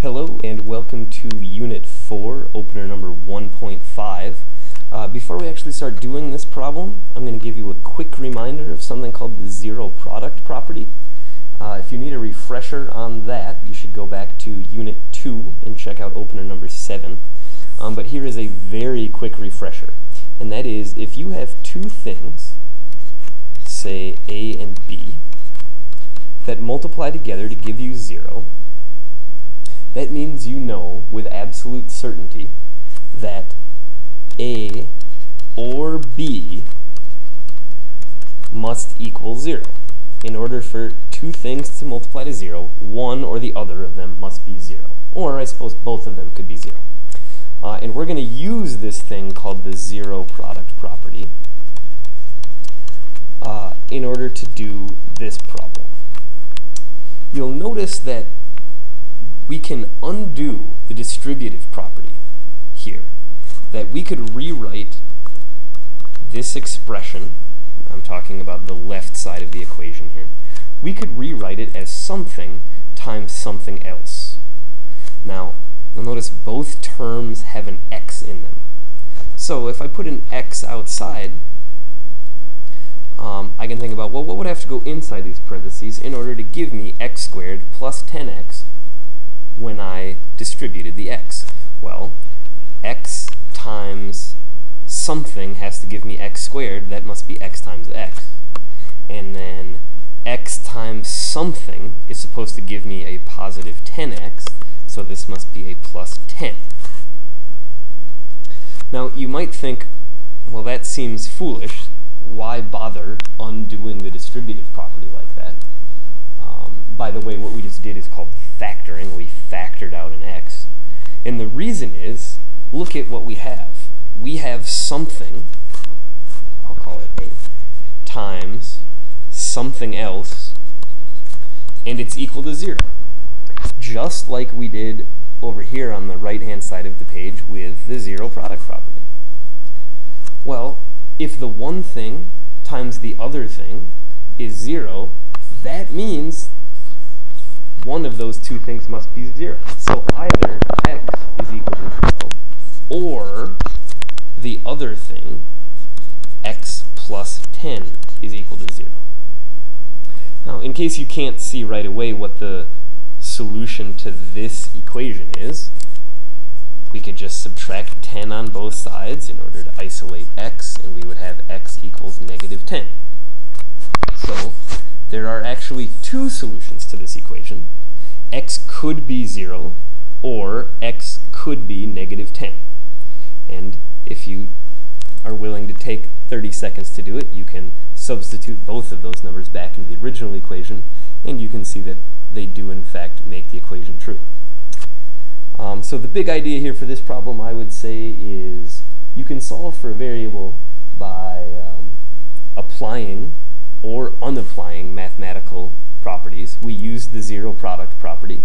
Hello and welcome to Unit 4, Opener number 1.5. Before we actually start doing this problem, I'm going to give you a quick reminder of something called the zero product property. If you need a refresher on that, you should go back to Unit 2 and check out Opener number 7. But here is a very quick refresher, and that is if you have two things, say A and B, that multiply together to give you 0, that means you know with absolute certainty that A or B must equal 0. In order for two things to multiply to 0, one or the other of them must be 0. Or I suppose both of them could be 0. And we're going to use this thing called the zero product property in order to do this problem. You'll notice that we can undo the distributive property here. That we could rewrite this expression, I'm talking about the left side of the equation here, we could rewrite it as something times something else. Now, you'll notice both terms have an x in them. So if I put an x outside, I can think about, well, what would have to go inside these parentheses in order to give me x squared plus 10x when I distributed the x? Well, x times something has to give me x squared. That must be x times x. And then x times something is supposed to give me a positive 10x, so this must be a plus 10. Now, you might think, well, that seems foolish. Why bother undoing the distributive property like that? By the way, what we just did is called factoring. We factored out an x. And the reason is, look at what we have. We have something, I'll call it A, times something else, and it's equal to 0. Just like we did over here on the right-hand side of the page with the zero product property. Well, if the one thing times the other thing is 0, that means one of those two things must be 0. So either x is equal to 0, or the other thing, x plus 10, is equal to 0. Now, in case you can't see right away what the solution to this equation is, we could just subtract 10 on both sides in order to isolate x, and we would have x equals negative 10. So there are actually two solutions to this equation. X could be 0, or x could be negative 10. And if you are willing to take 30 seconds to do it, you can substitute both of those numbers back into the original equation, and you can see that they do in fact make the equation true. So the big idea here for this problem, I would say, is you can solve for a variable by applying or unapplying mathematical properties. We used the zero product property.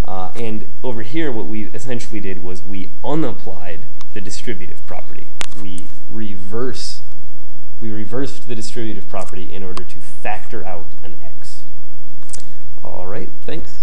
And over here, what we essentially did was we unapplied the distributive property. We reversed the distributive property in order to factor out an x. All right, thanks.